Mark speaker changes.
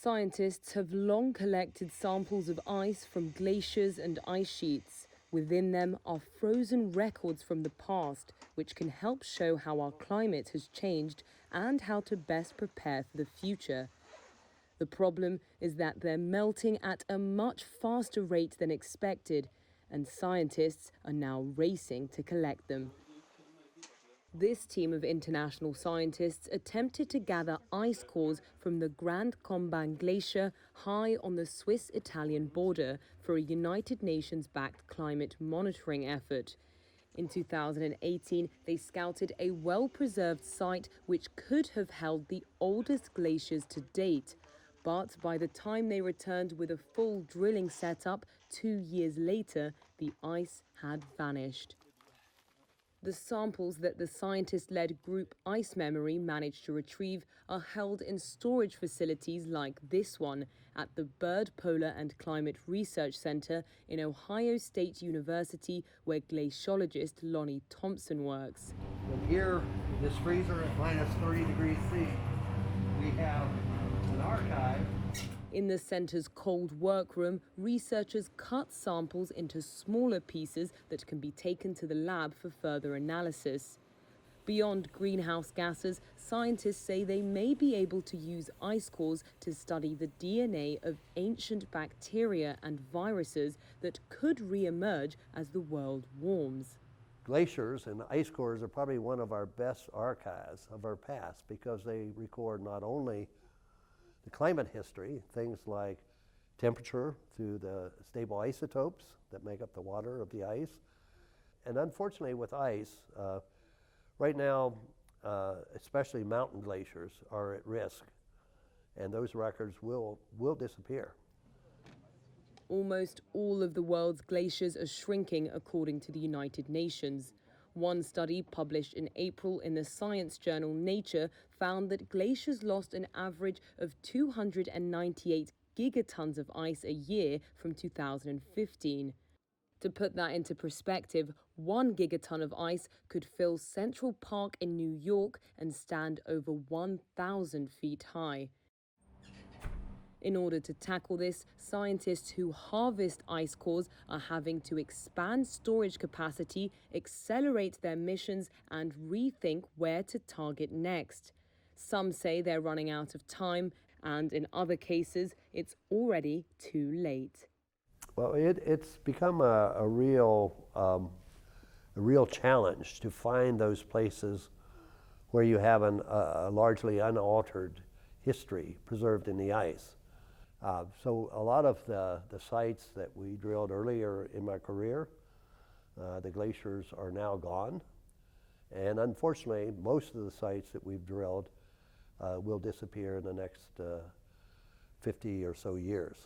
Speaker 1: Scientists have long collected samples of ice from glaciers and ice sheets. Within them are frozen records from the past, which can help show how our climate has changed and how to best prepare for the future. The problem is that they're melting at a much faster rate than expected, and scientists are now racing to collect them. This team of international scientists attempted to gather ice cores from the Grand Combin Glacier high on the Swiss-Italian border for a United Nations-backed climate monitoring effort. In 2018, they scouted a well-preserved site which could have held the oldest glaciers to date. But by the time they returned with a full drilling setup 2 years later, the ice had vanished. The samples that the scientist-led group Ice Memory managed to retrieve are held in storage facilities like this one at the Byrd Polar and Climate Research Center in Ohio State University, where glaciologist Lonnie Thompson works.
Speaker 2: And here, this freezer at minus 30 degrees C, we have an archive.
Speaker 1: In the center's cold workroom, researchers cut samples into smaller pieces that can be taken to the lab for further analysis. Beyond greenhouse gases, scientists say they may be able to use ice cores to study the DNA of ancient bacteria and viruses that could re-emerge as the world warms.
Speaker 2: Glaciers and ice cores are probably one of our best archives of our past because they record not only the climate history, things like temperature through the stable isotopes that make up the water of the ice. And unfortunately with ice, right now, especially mountain glaciers are at risk, and those records will disappear.
Speaker 1: Almost all of the world's glaciers are shrinking, according to the United Nations. One study published in April in the science journal Nature found that glaciers lost an average of 298 gigatons of ice a year from 2015. To put that into perspective, 1 gigaton of ice could fill Central Park in New York and stand over 1,000 feet high. In order to tackle this, scientists who harvest ice cores are having to expand storage capacity, accelerate their missions, and rethink where to target next. Some say they're running out of time, and in other cases, it's already too late.
Speaker 2: Well, it's become a real challenge to find those places where you have a largely unaltered history preserved in the ice. So a lot of the sites that we drilled earlier in my career, the glaciers are now gone. And unfortunately, most of the sites that we've drilled will disappear in the next 50 or so years.